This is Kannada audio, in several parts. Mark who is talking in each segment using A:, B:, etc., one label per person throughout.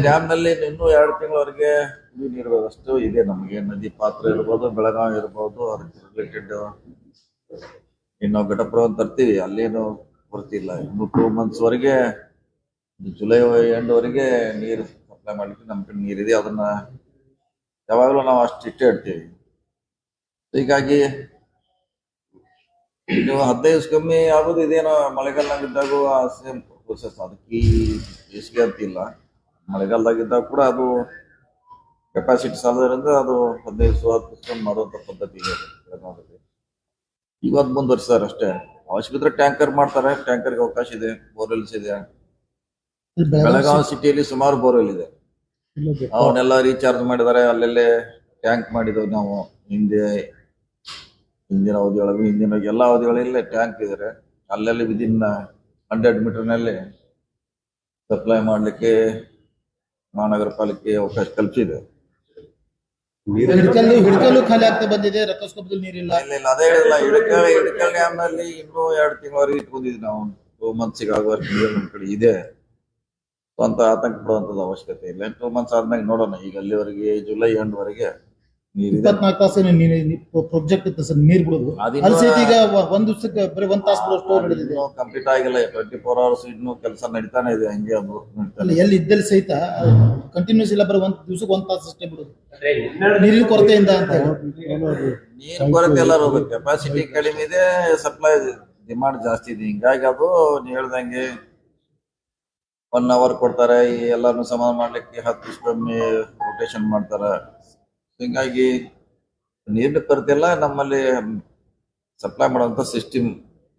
A: ಡ್ಯಾಮ್ ನಲ್ಲಿ ಇನ್ನೂ 2 ತಿಂಗಳವರೆಗೆ ನೀರು ಅಷ್ಟು ಇದೆ. ನಮಗೆ ನದಿ ಪಾತ್ರ ಇರ್ಬೋದು, ಬೆಳಗಾವಿ ಇರ್ಬೋದು, ಅದಕ್ಕೆ ರಿಲೇಟೆಡ್ ಇನ್ನು ಘಟಪ್ರಭ ತರ್ತೀವಿ, ಅಲ್ಲೇನು ಬರ್ತಿಲ್ಲ. ಇನ್ನು 2 months ವರೆಗೆ, ಜುಲೈ ಎಂಡ್ ವರೆಗೆ ನೀರು ಸಪ್ಲೈ ಮಾಡ್ಲಿಕ್ಕೆ ನಮ್ಮ ಕಡೆ ನೀರಿದೆ. ಅದನ್ನ ಯಾವಾಗಲೂ ನಾವು ಅಷ್ಟು ಇಟ್ಟೇ ಇಡ್ತೀವಿ. ಹೀಗಾಗಿ ನೀವು 15 ಕಮ್ಮಿ ಆಗೋದು ಇದೇನೋ ಮಳೆಗಾಲದಾಗಿದ್ದಾಗ ಸೇಮ್ ಪ್ರೊಸೆಸ್. ಅದಕ್ಕೆ ಈ ಬೇಸಿಗೆ ಅಂತಿಲ್ಲ, ಮಳೆಗಾಲದಾಗಿದ್ದಾಗ ಕೂಡ ಅದು ಕೆಪಾಸಿಟಿ ಸಾಲದ್ರಿಂದ ಅದು 15-20% ಮಾಡುವಂತ ಪದ್ಧತಿ ಇದೆ ಬೆಳಗಾವಿಯಲ್ಲಿ. ಇವತ್ತು ಮುಂದುವರಿಸ್ತಾರೆ ಅಷ್ಟೇ. ಅವಶ್ಯಕತೆ ಟ್ಯಾಂಕರ್ ಮಾಡ್ತಾರೆ, ಟ್ಯಾಂಕರ್ಗೆ ಅವಕಾಶ ಇದೆ. ಬೋರ್ವೆಲ್ಸ್ ಇದೆ, ಬೆಳಗಾವಿ ಸಿಟಿಯಲ್ಲಿ ಸುಮಾರು ಬೋರ್ವೆಲ್ ಇದೆ. ಅವನ್ನೆಲ್ಲ ರೀಚಾರ್ಜ್ ಮಾಡಿದ್ದಾರೆ. ಅಲ್ಲೆಲ್ಲೇ ಟ್ಯಾಂಕ್ ಮಾಡಿದವು ನಾವು ಹಿಂದಿನ ಅವಧಿಯೊಳಗೆ, ಹಿಂದಿನ ಎಲ್ಲ ಅವಧಿಗಳಲ್ಲಿ ಟ್ಯಾಂಕ್ ಇದ್ದಾರೆ. ಅಲ್ಲೆಲ್ಲಿ ವಿದಿನ್ 100 ಮೀಟರ್ನಲ್ಲಿ ಸಪ್ಲೈ ಮಾಡಲಿಕ್ಕೆ ಮಹಾನಗರ ಪಾಲಿಕೆ ಅವಕಾಶ ಕಲ್ಪಿಸಿದೆ.
B: ಹಿಡಕಲ್ಲು ಖಾಲಿ ಆಗ್ತಾ ಬಂದಿದೆ, ರಕ್ಕಸ್ಕೊಪ್ಪದಲ್ಲಿ ನೀರಿಲ್ಲ.
A: ಇಲ್ಲ ಅದೇ ಹೇಳಿಲ್ಲ, ಹಿಡಕಲ್ ಡ್ಯಾಮ್ ನಲ್ಲಿ ಇನ್ನೂ 2 ತಿಂಗಳವರೆಗೆ ಇಟ್ಕೊಂಡಿದ್ವಿ ನಾವು. 2 months ಆಗುವವರೆಗೆ ನೀರು ನಮ್ಮ ಕಡೆ ಇದೆ ಅಂತ ಆತಂಕ ಪಡುವಂತದ್ದು ಅವಶ್ಯಕತೆ ಇಲ್ಲ. 2 months ಆದ್ಮೇಲೆ ನೋಡೋಣ. ಈಗ ಅಲ್ಲಿವರೆಗೆ ಜುಲೈ ಎಂಡ್ ವರೆಗೆ ನೀರಿದೆ.
B: 24 ತಾಸು ಪ್ರೊಜೆಕ್ಟ್ ಇತ್ತು ಸರ್, ನೀರ್ ಬಿಡೋದು. ಈಗ 1 ದಿವಸಕ್ಕೆ ಬರೀ 1 ತಾಸು ಬಿಡೋಷ್ಟು ನಡೆದಿದೆ.
A: ಕಂಪ್ಲೀಟ್ ಆಗಿಲ್ಲ. 24 hours ಇನ್ನೂ ಕೆಲಸ ನಡೀತಾನೆ ಇದೆ. ಹಂಗೆ ಅದು
B: ಎಲ್ಲಿ ಇದ್ದಲ್ಲಿ ಸಹಿತ ಕಂಟಿನ್ಯೂಸ್ ಇಲ್ಲ, ಬರೀ 1 ದಿವಸಕ್ಕೆ 1 ತಾಸು ಅಷ್ಟೇ ಬಿಡೋದು. ನೀರಿನ ಕೊರತೆಯಿಂದ ಅಂತ
A: ನೀರು ಕೊರತೆ ಎಲ್ಲ ಕೆಪಾಸಿಟಿ ಕಡಿಮೆ ಇದೆ, ಸಪ್ಲೈ ಡಿಮಾಂಡ್ ಜಾಸ್ತಿ ಇದೆ. ಹಿಂಗಾಗಿ ಅದು ನೀವು ಹೇಳ್ದಂಗೆ 1 hour ಕೊಡ್ತಾರೆ. ಈ ಎಲ್ಲಾನು ಸಮಾಧಾನ ಮಾಡ್ಲಿಕ್ಕೆ 10 ದಿವಸ ಕಮ್ಮಿ ರೊಟೇಷನ್ ಮಾಡ್ತಾರೆ. ಹಿಂಗಾಗಿ ನೀರಿನ ಕೊರತೆ ಇಲ್ಲ, ನಮ್ಮಲ್ಲಿ ಸಪ್ಲೈ ಮಾಡುವಂತ ಸಿಸ್ಟಮ್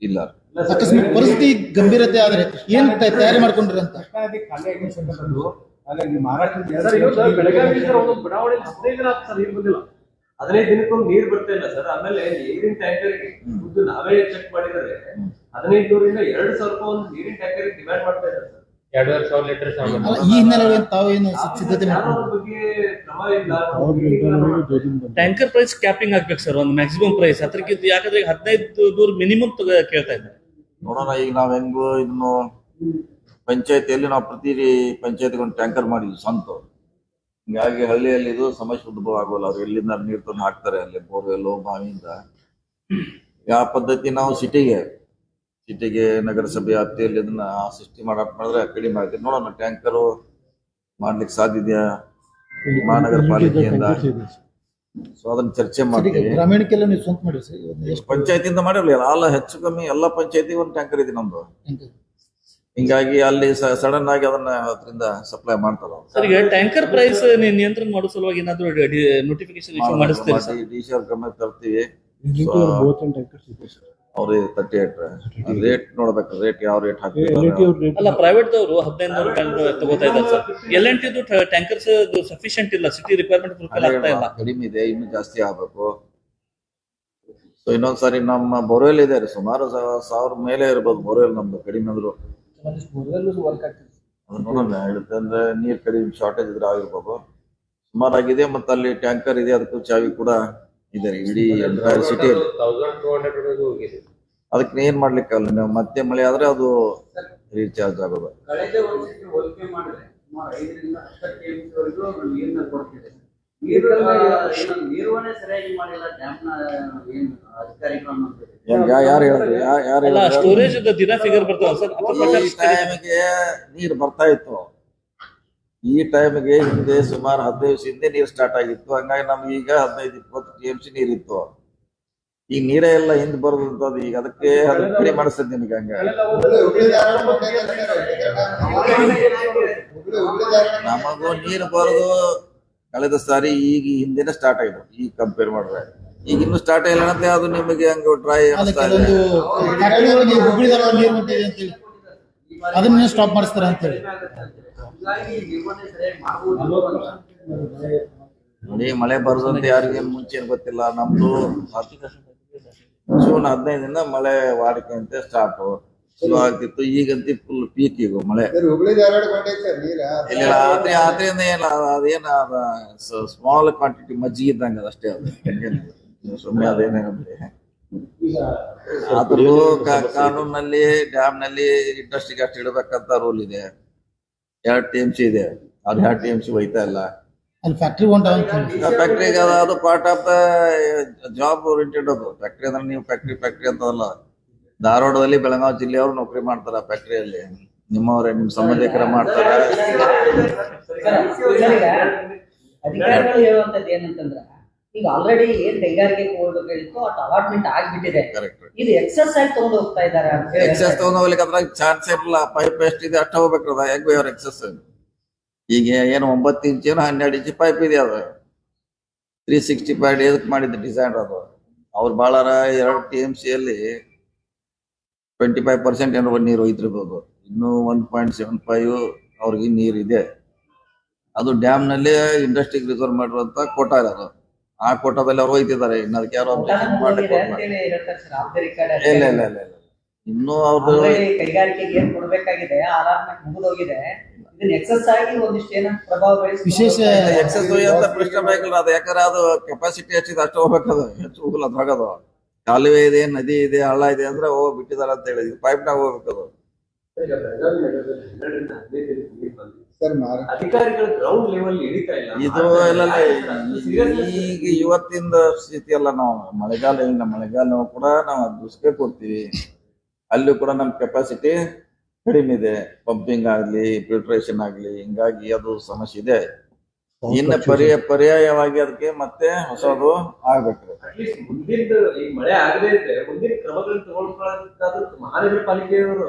A: ಇಲ್ಲ.
B: ಅಕಸ್ಮಾತ್ ಪರಿಸ್ಥಿತಿ ಗಂಭೀರತೆ ಆದ್ರೆ ಏನ್ ತಯಾರಿ ಮಾಡ್ಕೊಂಡ್ರಿ ಅಂತ.
C: ಹದಿನೈದು ದಿನಕ್ಕೊಂದು ನೀರ್ ಬರ್ತಾ ಇಲ್ಲ ಸರ್. ಆಮೇಲೆ ನೀರಿನ ಟ್ಯಾಂಕರ್ಗೆ ನಾವೇ ಚೆಕ್ ಮಾಡಿದರೆ 1500 ಇಂದ 2000 ರೂಪಾಯಿ ಒಂದು ನೀರಿನ ಟ್ಯಾಂಕರ್ ಡಿಮ್ಯಾಂಡ್ ಮಾಡ್ತಾ ಇದ್ದಾರೆ ಸರ್. 2500 ಲೀಟರ್
B: ಈ ಹಿನ್ನೆಲೆ ತಾವೇನು ಸಿದ್ಧತೆ
D: ಟ್ಯಾಂಕರ್ ಪ್ರೈಸ್ ಕ್ಯಾಪಿಂಗ್ ಆಗ್ಬೇಕು ಸರ್, ಒಂದು ಮ್ಯಾಕ್ಸಿಮಮ್ ಪ್ರೈಸ್. ಅದಕ್ಕಿಂತ ಯಾಕಂದ್ರೆ 15 ಮಿನಿಮಮ್ ಕೇಳ್ತಾ ಇದ್ದಾರೆ.
A: ನೋಡೋಣ ಈಗ ನಾವ್ ಹೆಂಗು ಇದನ್ನು ಪಂಚಾಯತಿಯಲ್ಲಿ ನಾವು ಪ್ರತಿ ಪಂಚಾಯತಿಗೆ ಒಂದು ಟ್ಯಾಂಕರ್ ಮಾಡಿದ್ವಿ ಸ್ವಂತ. ಹಿಂಗಾಗಿ ಹಳ್ಳಿಯಲ್ಲಿ ಇದು ಸಮಸ್ಯೆ ಉದ್ಭವ ಆಗೋಲ್ಲ. ಅವ್ರು ಎಲ್ಲಿಂದ ನೀರು ತಂದು ಹಾಕ್ತಾರೆ, ಅಲ್ಲಿ ಬೋರ್ವೆಲ್ ಬಾವಿಯಿಂದ. ಯಾವ ಪದ್ಧತಿ ನಾವು ಸಿಟಿಗೆ ನಗರಸಭೆ ವ್ಯಾಪ್ತಿಯಲ್ಲಿ ಇದನ್ನ ಸೃಷ್ಟಿ ಮಾಡಿದ್ರೆ ಕಡಿಮೆ ಆಗುತ್ತೆ. ನೋಡೋಣ ಟ್ಯಾಂಕರು ಮಾಡ್ಲಿಕ್ಕೆ ಸಾಧ್ಯ ಇದೆಯಾ ಮಹಾನಗರ ಪಾಲಿಕೆಯಿಂದ. ಸೊ ಅದನ್ನ ಚರ್ಚೆ ಮಾಡ್ತೀವಿ.
B: ಗ್ರಾಮೀಣಕ್ಕೆಲ್ಲ ನೀವು ಸ್ವಂತ ಮಾಡಿ
A: ಪಂಚಾಯತಿಯಿಂದ ಮಾಡಿರ್ಲಿಲ್ಲ, ಅಲ್ಲ ಹೆಚ್ಚು ಕಮ್ಮಿ ಎಲ್ಲ ಪಂಚಾಯತಿಗೆ ಒಂದು ಟ್ಯಾಂಕರ್ ಇದೆ ನಮ್ದು. ಹಿಂಗಾಗಿ ಅಲ್ಲಿ ಸಡನ್ ಆಗಿ ಅದನ್ನ ಅದರಿಂದ ಸಪ್ಲೈ ಮಾಡ್ತಾರೆ.
D: ಸರ್, ಈಗ ಟ್ಯಾಂಕರ್ ಪ್ರೈಸ್ ನಿಯಂತ್ರಣ ಮಾಡೋ ಸಲುವಾಗಿ ಏನಾದ್ರು ನೋಟಿಫಿಕೇಶನ್ ಇಶ್ಯೂ ಮಾಡಿಸ್ತೀರಿ ಸರ್?
A: ಡಿ.ಸಿ ಅವ್ರ ಗಮನ ತರ್ತೀವಿ. ಅವ್ರಿಗೆ 38 ರೇಟ್ ನೋಡ್ಬೇಕು, ರೇಟ್ ಯಾವ ರೇಟ್ ಹಾಕ್ತಾರೆ.
D: ಅಲ್ಲ, ಪ್ರೈವೇಟ್ ದವರು 1500 ತಗೋತಾ ಇದ್ದಾರೆ ಸರ್. L&T ಟ್ಯಾಂಕರ್ಸ್ ಸಫಿಶಿಯಂಟ್ ಇಲ್ಲ, ಸಿಟಿ ರಿಕ್ವೈರ್ಮೆಂಟ್ ಫುಲ್ಫಿಲ್ ಆಗ್ತಾ ಇಲ್ಲ.
A: ಕಡಿಮೆ ಇದೆ, ಇನ್ನು ಜಾಸ್ತಿ ಆಗ್ಬೇಕು. ಸೊ ಇನ್ನೊಂದ್ಸಾರಿ ನಮ್ಮ ಬೋರ್ವೆಲ್ ಇದೆ ಸುಮಾರು 1000 ಮೇಲೆ ಇರ್ಬೋದು ಬೋರ್ವೆಲ್ ನಮ್ದು. ಕಡಿಮೆ ಅಂದ್ರು ನೋಡೋಣ ಹೇಳುತ್ತೆ ಅಂದ್ರೆ ನೀರ್ ಕಡಿಮೆ ಶಾರ್ಟೇಜ್ ಇದ್ರೆ ಆಗಿರ್ಬೋದು. ಸುಮಾರಾಗಿದೆ. ಮತ್ತೆ ಅಲ್ಲಿ ಟ್ಯಾಂಕರ್ ಇದೆ, ಅದಕ್ಕೂ ಚಾವಿ ಕೂಡ ಇದೆ ಇಡೀ ಎಂಟೈರ್ ಸಿಟಿಯಲ್ಲಿ. ಅದಕ್ಕೆ ಏನ್ ಮಾಡ್ಲಿಕ್ಕಲ್ಲ, ನೀವು ಮತ್ತೆ ಮಳೆ ಆದ್ರೆ ಅದು ರೀಚಾರ್ಜ್ ಆಗೋದು.
D: ಸ್ಟೋರೇಜ್ ದಿನ ಫಿಗರ್ ಬರ್ತಾವ ಸರ್.
A: ಟೈಮ್ಗೆ ನೀರು ಬರ್ತಾ ಇತ್ತು. ಈ ಟೈಮ್ಗೆ ಹಿಂದೆ ಸುಮಾರು 15 ದಿವಸ ಹಿಂದೆ ನೀರು ಸ್ಟಾರ್ಟ್ ಆಗಿತ್ತು. ಹಂಗಾಗಿ ನಮ್ಗೆ ಈಗ 15-20 TMC ನೀರಿತ್ತು. ಈಗ ನೀರೇ ಎಲ್ಲ ಹಿಂದೆ ಬರೋದು. ಈಗ ಅದಕ್ಕೆ ಕಡಿಮೆ ಮಾಡಿಸ್ತದೆ ನಿಮಗೆ. ಹಂಗ ನಮಗೂ ನೀರು ಬರೋದು ಕಳೆದ ಸಾರಿ ಈಗ ಹಿಂದೆನೆ ಸ್ಟಾರ್ಟ್ ಆಗಿದೆ. ಈಗ ಕಂಪೇರ್ ಮಾಡಿದ್ರೆ ಈಗ ಇನ್ನು ಸ್ಟಾರ್ಟ್ ಆಗಿಲ್ಲ ಅಂತ ಅದು ನಿಮಗೆ ಹಂಗ ಡ್ರೈ
B: ಅದನ್ನ ಸ್ಟಾಪ್ ಮಾಡಿಸ್ತಾರ ಅಂತ ಹೇಳಿ
A: ನೋಡಿ. ಮಳೆ ಬರೋದಂತ ಯಾರಿಗೇನು ಮುಂಚೆ ಗೊತ್ತಿಲ್ಲ. ನಮ್ದು ಜೂನ್ 15 ಮಳೆ ವಾಡಿಕೆ ಅಂತ ಸ್ಟಾರ್ಟ್ ಚಲೋ ಆಗ್ತಿತ್ತು. ಈಗಂತ ಫುಲ್ ಪೀಕ್ ಈಗ ಮಳೆ. ಇಲ್ಲ ಆದ್ರಿಂದ ಏನ ಅದೇನ ಸ್ಮಾಲ್ ಕ್ವಾಂಟಿಟಿ ಮಜ್ಜಿಗೆ ಇದ್ದಂಗ ಅಷ್ಟೇ. ಅದು ಸುಮ್ಮನೆ ಅದೇನೇನಂದ್ರೆ ಆದ್ರೂ ಕಾನೂನಲ್ಲಿ ಡ್ಯಾಮ್ ನಲ್ಲಿ ಇಂಡಸ್ಟ್ರಿಗೆ ಅಷ್ಟು ಇಡಬೇಕಂತ ರೂಲ್ ಇದೆ. 2 TMC ಇದೆ. ಅದು 2 TMC ಹೋಯ್ತಾ ಇಲ್ಲ.
B: ಅಲ್ಲಿ ಫ್ಯಾಕ್ಟ್ರಿ ಹೊಂಟಾವ
A: ಫ್ಯಾಕ್ಟ್ರಿಗೆ ಅದು part of the job oriented. ಅದು ಫ್ಯಾಕ್ಟ್ರಿ ಅಂದ್ರೆ ನೀವು ಫ್ಯಾಕ್ಟ್ರಿ ಅಂತದಲ್ಲ. ಧಾರವಾಡದಲ್ಲಿ ಬೆಳಗಾವಿ ಜಿಲ್ಲೆಯವರು ನೌಕರಿ ಮಾಡ್ತಾರ ಫ್ಯಾಕ್ಟ್ರಿಯಲ್ಲಿ. ನಿಮ್ಮವ್ರೆ ನಿಮ್ಮ ಸಂಬಂಧಿಕರ ಮಾಡ್ತಾರ.
E: ಅಧಿಕಾರಿಗಳು ಹೇಳುವಂತದ್ದು ಏನಂತಂದ್ರ ಈಗ ಆಲ್ರೆಡಿ ಏನ್ ಕೈಗಾರಿಕೆಗೆ ಹೋಗ್ಬೇಕಾಗಿತ್ತು ಅಟ್ ಅಲಾಟ್ಮೆಂಟ್ ಆಗ್ಬಿಟ್ಟಿದೆ.
A: ಕರೆಕ್ಟ್.
E: ಇದು ಎಕ್ಸಸ್ ಆಗಿ ತಗೊಂಡು ಹೋಗ್ತಾ ಇದಾರೆ ಅಂತ ಹೇಳಿ
A: ಎಕ್ಸಸ್ ತಗೊಂಡ್ ಹೋಗ್ಲಿಕ್ಕೆ ಅದ್ರಾಗ ಚಾರ್ಜ್ ಇಲ್ಲ. ಪೈಪ್ ಎಷ್ಟಿದೆ ಅಷ್ಟ ಹೋಗ್ಬೇಕ್ರದ. ಹೆಂಗ್ ಅವ್ರ ಎಕ್ಸಸ್ ಈಗ ಏನು 9 ಇಂಚ್ ಏನು 12 ಇಂಚ್ ಪೈಪ್ ಇದೆ. ಅದು 365 ಡೇಸ್ ಮಾಡಿದ ಡಿಸೈನ್ ಅದು. ಅವ್ರು ಬಾಳಾರ 2 TMCಯಲ್ಲಿ 25% ಏನೋ ನೀರು ಹೋಯ್ತಿರ್ಬೋದು. ಇನ್ನು 1.75 ಅವ್ರಿಗೆ ನೀರು ಇದೆ. ಅದು ಡ್ಯಾಮ್ ನಲ್ಲಿ ಇಂಡಸ್ಟ್ರಿಗೆ ರಿಸರ್ವ್ ಮಾಡಿರುವಂತ ಕೋಟಾ ಅದು. ಆ ಕೋಟಾದಲ್ಲಿ ಅವ್ರು ಹೋಯ್ತಿದ್ದಾರೆ. ಇನ್ನು ಅದಕ್ಕೆ ಯಾರು
E: ಹೋಗಿದೆ ಅಂತ ಹೇಳಿ ಹೇಳ್ತಾರೆ ಸರ್. ಆಫ್ ದ ರೆಕಾರ್ಡ್
A: ಇಲ್ಲ ಇಲ್ಲ ಇಲ್ಲ ಇಲ್ಲ ಇನ್ನೂ ಅವ್ರದ್ದು
E: ಕೈಗಾರಿಕೆಗೆ ಏನ್ ಕೊಡ್ಬೇಕಾಗಿದೆ ಆ ಅಲಾಟ್ಮೆಂಟ್ ಮುಗಿದೋಗಿದೆ. ಇದನ್ನ ಎಕ್ಸಸ್ ಆಗಿ ಒಂದಿಷ್ಟು ಏನೋ ಪ್ರಭಾವ ಬೀರಿಸಿ
B: ವಿಶೇಷ
A: ಎಕ್ಸಸ್ ಅಂತ ಪ್ರಶ್ನೆ ಬೇಕಿಲ್ಲ. ಅದು ಯಾಕಂದ್ರೆ ಅದು ಕೆಪಾಸಿಟಿ ಎಷ್ಟಿದೆ ಅಷ್ಟು ಹೋಗ್ಬೇಕದು. ಹೆಚ್ಚು ಹೋಗಲ್ಲ ಅದ್ರಾಗದು. ಕಾಲುವೆ ಇದೆ, ನದಿ ಇದೆ, ಹಳ್ಳ ಇದೆ ಅಂದ್ರೆ ಬಿಟ್ಟಿದಾರ ಅಂತ ಹೇಳಿ ಪೈಪ್ನಾಗ ಹೋಗ್ಬೇಕದು.
C: ಅಧಿಕಾರಿಗಳು ಗ್ರೌಂಡ್ ಲೆವೆಲ್ ಹಿಡಿತಾ ಇಲ್ಲ.
A: ಇದು ಎಲ್ಲ ಈಗ ಇವತ್ತಿಂದ ಸ್ಥಿತಿ ಎಲ್ಲ ನಾವು ಮಳೆಗಾಲ ಇಲ್ಲ. ಮಳೆಗಾಲ ಕೂಡ ನಾವು ದುಸ್ಕೆ ಕೊಡ್ತೀವಿ. ಅಲ್ಲಿ ಕೂಡ ನಮ್ ಕೆಪಾಸಿಟಿ ಕಡಿಮೆ ಇದೆ. ಪಂಪಿಂಗ್ ಆಗ್ಲಿ, ಫಿಲ್ಟ್ರೇಷನ್ ಆಗ್ಲಿ, ಹಿಂಗಾಗಿ ಅದು ಸಮಸ್ಯೆ ಇದೆ. ಇನ್ನು ಪರ್ಯಾಯವಾಗಿ ಅದಕ್ಕೆ ಮತ್ತೆ ಹೊಸದು ಆಗ್ಬೇಕು.
C: ಅಟ್ಲೀಸ್ಟ್ ಮುಂದಿನ ಈಗ ಮಳೆ ಆಗದೇ ಇದ್ರೆ ಮುಂದಿನ ಕ್ರಮಗಳನ್ನು ತಗೊಳ್ಕೊಳ್ಳೋದಕ್ಕಾದ್ರೂ ಮಹಾನಗರ ಪಾಲಿಕೆಯವರು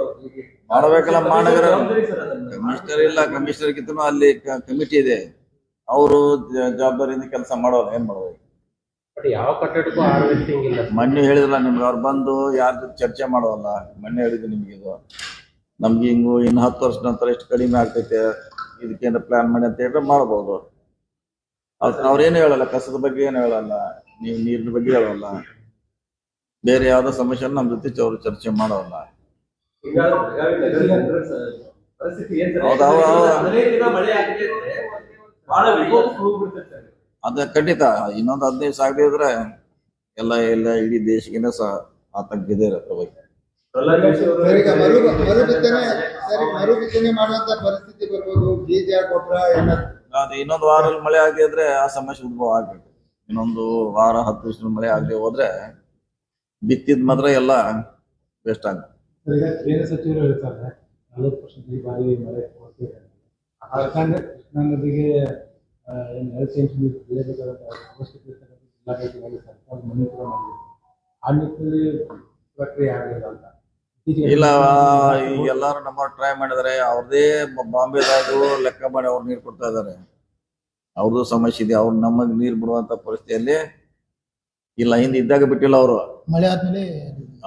A: ಮಾಡಬೇಕಲ್ಲ. ಮಹಾನಗರ
C: ಜವಾಬ್ದಾರಿ ಸರ್ ಅದನ್ನ.
A: ಕಮಿಷನರ್ ಇಲ್ಲ, ಕಮಿಷನರ್ಗಿಂತನೂ ಅಲ್ಲಿ ಕಮಿಟಿ ಇದೆ. ಅವರು ಜವಾಬ್ದಾರಿಯಿಂದ ಕೆಲಸ ಮಾಡೋಲ್ಲ. ಏನ್ ಮಾಡ್ಬೇಕು?
F: ಬಟ್ ಯಾವ ಕಟ್ಟಡಕ್ಕೂ ಹಾರ್ವೆಸ್ಟಿಂಗ್ ಇಲ್ಲ.
A: ಮೊನ್ನೆ ಹೇಳಿದ್ರಲ್ಲ ನಿಮ್ಗೆ, ಅವ್ರು ಬಂದು ಯಾರ ಜೊತೆ ಚರ್ಚೆ ಮಾಡೋಲ್ಲ. ಮೊನ್ನೆ ಹೇಳಿದ್ರು ನಿಮ್ಗೆ ಇದು ನಮ್ಗೆ ಹಿಂಗು ಇನ್ನು 10 ವರ್ಷ ನಂತರ ಎಷ್ಟು ಕಡಿಮೆ ಆಗ್ತೈತೆ, ಇದಕ್ಕೇನು ಪ್ಲಾನ್ ಮಾಡಿ ಅಂತ ಹೇಳಿದ್ರೆ ಮಾಡ್ಬೋದು. ಅವ್ರೇನು ಹೇಳಲ್ಲ. ಕಸದ ಬಗ್ಗೆ ಏನು ಹೇಳಲ್ಲ, ನೀವು ನೀರಿನ ಬಗ್ಗೆ ಹೇಳಲ್ಲ, ಬೇರೆ ಯಾವ್ದೋ ಸಮಸ್ಯೆ ನಮ್ಮ ಜೊತೆ ಅವರು ಚರ್ಚೆ ಮಾಡೋಲ್ಲ.
C: ಹಿಂಗಾದ್ರೆ ಬೆಳಗಾವಿ ನಗರದ ಜನರ ಪರಿಸ್ಥಿತಿ ಏನ್ ಸರ್?
A: ಹೌದು, ಹೌದು, ಹೌದು.
C: 15 ದಿನ ಮಳೆ ಆಗದೆ ಇದ್ರೆ ಬಹಳ ವಿಕೋಪ ಹೋಗ್ಬಿಡ್ತೈತೆ ಸರ್.
A: ಅದ ಖಂಡಿತ. ಇನ್ನೊಂದು 15 ದಿವಸ ಆಗದೆ ಇದ್ರೆ ಎಲ್ಲ ಇಡೀ ದೇಶಕ್ಕಿಂತ ಆತಂಕ ಇದೆ ಬಗ್ಗೆ.
B: ಮರುಬಿತ್ತನೆ ಮಾಡುವಂತ ಪರಿಸ್ಥಿತಿ ಬರ್ಬೋದು. ಬೀಜ ಗೊಬ್ಬರ
A: ಅದು ಇನ್ನೊಂದು ವಾರಲ್ಲಿ ಮಳೆ ಆಗದೆ ಇದ್ರೆ ಆ ಸಮಸ್ಯೆ ಉದ್ಭವ ಆಗ್ಬೇಕು. ಇನ್ನೊಂದು ವಾರ 10 ದಿವಸ ಮಳೆ ಆಗದೆ ಹೋದ್ರೆ ಬಿತ್ತಿದ್ ಮಾತ್ರ ಎಲ್ಲ ವೇಸ್ಟ್ ಆಗುತ್ತೆ.
F: ಈಗ ಕೇಂದ್ರ ಸಚಿವರು ಹೇಳ್ತಾರೆ 40% ಈ ಬಾರಿ ಮಳೆ ಕೊಡ್ತಿದೆ. ಕೃಷ್ಣಾ ನದಿಗೆ 2 ಸೆಂಟಿಮೀಟರ್ ಬೆಳೆಬೇಕಾದ ಅವಶ್ಯಕತೆ ಜಿಲ್ಲಾಡಳಿತವಾಗಿ ಸರ್ಕಾರ ಮನೆ ಕೂಡ ಮಾಡಿದೆ. ಆ ನಿಟ್ಟಿನಲ್ಲಿ ಪ್ರಕ್ರಿಯೆ ಆಗಲಿಲ್ಲ ಅಂತ
A: ಇಲ್ಲ. ಈಗ ಎಲ್ಲಾರು ನಮ್ಮ ಟ್ರೈ ಮಾಡಿದಾರೆ. ಅವ್ರದೇ ಬಾಂಬೆದಾಗೂ ಲೆಕ್ಕ ಮಾಡಿ ಅವ್ರು ನೀರು ಕೊಡ್ತಾ ಇದಾರೆ. ಅವ್ರದ್ದು ಸಮಸ್ಯೆ ಇದೆ. ಅವ್ರು ನಮಗ್ ನೀರು ಬಿಡುವಂತ ಪರಿಸ್ಥಿತಿಯಲ್ಲಿ ಇಲ್ಲ. ಹಿಂದೆ ಇದ್ದಾಗ ಬಿಟ್ಟಿಲ್ಲ ಅವರು.
B: ಮಳೆ ಆದ್ಮೇಲೆ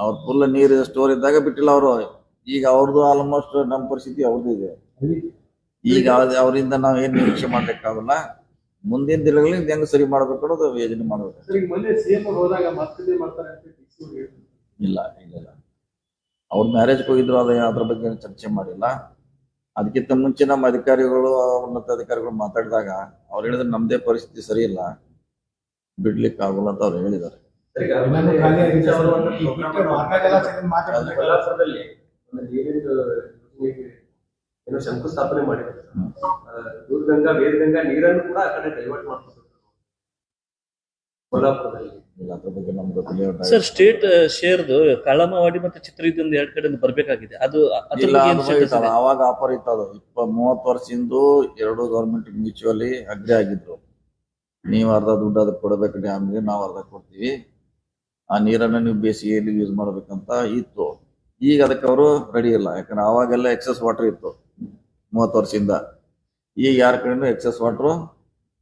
A: ಅವ್ರ ಫುಲ್ ನೀರು ಸ್ಟೋರ್ ಇದ್ದಾಗ ಬಿಟ್ಟಿಲ್ಲ ಅವರು. ಈಗ ಅವ್ರದ್ದು ಆಲ್ಮೋಸ್ಟ್ ನಮ್ಮ ಪರಿಸ್ಥಿತಿ ಅವ್ರದ್ದು ಇದೆ. ಈಗ ಅವರಿಂದ ನಾವು ಏನ್ ನಿರೀಕ್ಷೆ ಮಾಡ್ಬೇಕಾಗಲ್ಲ. ಮುಂದಿನ ದಿನಗಳಲ್ಲಿ ಹೆಂಗ್ ಸರಿ ಮಾಡ್ಬೇಕು ಅನ್ನೋದು ಯೋಜನೆ ಮಾಡ್ಬೇಕು.
F: ಮೊನ್ನೆ ಸಿಎಂ ಹೋದಾಗ ಮತ್ತೆ ಮಾಡ್ತಾರೆ ಅಂತ
A: ಇಲ್ಲ ಇಲ್ಲ ಅವ್ರ ಮ್ಯಾರೇಜ್ ಹೋಗಿದ್ರು. ಅದ್ರ ಬಗ್ಗೆ ಚರ್ಚೆ ಮಾಡಿಲ್ಲ. ಅದಕ್ಕಿಂತ ಮುಂಚೆ ನಮ್ಮ ಅಧಿಕಾರಿಗಳು, ಉನ್ನತ ಅಧಿಕಾರಿಗಳು ಮಾತಾಡಿದಾಗ ಅವ್ರು ಹೇಳಿದ್ರೆ ನಮ್ದೇ ಪರಿಸ್ಥಿತಿ ಸರಿ ಇಲ್ಲ, ಬಿಡ್ಲಿಕ್ಕೆ ಆಗೋಲ್ಲ ಅಂತ ಅವ್ರು ಹೇಳಿದ್ದಾರೆ.
C: ಕೊಲ್ಲಾಪುರದಲ್ಲಿ ಒಂದು ನೀರಿನ ಏನೋ ಶಂಕುಸ್ಥಾಪನೆ ಮಾಡಿದ್ದಾರೆ. ದೂರಗಂಗಾ, ವೇದಗಂಗಾ ನೀರನ್ನು ಕೂಡ ಆ ಕಡೆ ಡೈವರ್ಟ್ ಮಾಡ್ತಾರೆ ಕೊಲ್ಲಾಪುರದಲ್ಲಿ.
A: ಅದ್ರ ಬಗ್ಗೆ ನಮ್ಗೆ ಗೊತ್ತಿಲ್ಲ
D: ಸರ್. ಸ್ಟೇಟ್ ಶೇರ್ದು ಕಾಳಮವಾಡಿ ಮತ್ತೆ ಚಿತ್ರದುರ್ಗದಿಂದ 2 ಕಡೆಯಿಂದ ಬರ್ಬೇಕಾಗಿದೆ. ಅದು ಅದ್ರ
A: ಇಲ್ಲ.
D: ಬಗ್ಗೆ ಏನ್ status ಇದೆ?
A: ಅವಾಗ ಆಫರ್ ಇತ್ತು. ಅದು 30 ವರ್ಷದಿಂದ 2 ಗವರ್ಮೆಂಟ್ ಮ್ಯೂಚುವಲಿ ಅಗ್ರಿ ಆಗಿದ್ರು. ನೀವು ಅರ್ಧ ದುಡ್ಡು ಅದಕ್ಕೆ ಕೊಡಬೇಕು ಡ್ಯಾಮ್ಗೆ, ನಾವು ಅರ್ಧ ಕೊಡ್ತೀವಿ. ಆ ನೀರನ್ನು ನೀವು ಬೇಸಿಗೆಯಲ್ಲಿ ಯೂಸ್ ಮಾಡ್ಬೇಕಂತ ಇತ್ತು. ಈಗ ಅದಕ್ಕೆ ಅವರು ರೆಡಿ ಇಲ್ಲ. ಯಾಕಂದ್ರೆ ಅವಾಗೆಲ್ಲ ಎಕ್ಸಸ್ ವಾಟರ್ ಇತ್ತು 30 ವರ್ಷದಿಂದ. ಈಗ ಯಾರ ಕಡೆನೂ ಎಕ್ಸಸ್ ವಾಟರ್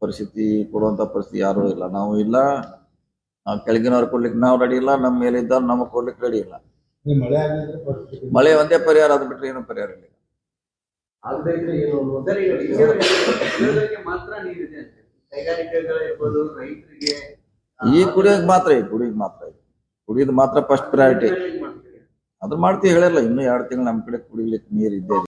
A: ಪರಿಸ್ಥಿತಿ ಕೊಡುವಂತ ಪರಿಸ್ಥಿತಿ ಯಾರೂ ಇಲ್ಲ. ನಾವು ಇಲ್ಲ, ಕೆಳಗಿನವ್ರು ಕೊಡ್ಲಿಕ್ಕೆ ನಾವು ರೆಡಿ ಇಲ್ಲ, ನಮ್ಮ ಮೇಲೆ ಇದ್ದವ್ರು ನಮಗೆ ಕೊಡ್ಲಿಕ್ಕೆ ರೆಡಿ ಇಲ್ಲ. ಮಳೆ ಒಂದೇ ಪರಿಹಾರ, ಅದು ಬಿಟ್ಟರೆ ಏನು ಪರಿಹಾರ ಇಲ್ಲ.
C: ಆಗದೆ ಇದ್ರೆ ಏನು ಮಾತ್ರ ನೀರಿದೆ ಅಂತ ಕೈಗಾರಿಕೆಗಳಿರ್ಬೋದು, ರೈತರಿಗೆ
A: ಈ ಕುಡಿಯೋಕೆ ಮಾತ್ರ ಕುಡಿಯೋದು ಮಾತ್ರ ಫಸ್ಟ್ ಪ್ರಯಾರಿಟಿ. ಅದು ಮಾಡ್ತೀವಿ ಹೇಳಿಲ್ಲ. ಇನ್ನೂ 2 ತಿಂಗಳು ನಮ್ಮ ಕಡೆ ಕುಡಿಲಿಕ್ಕೆ ನೀರು ಇದ್ದೇ ಇದೆ.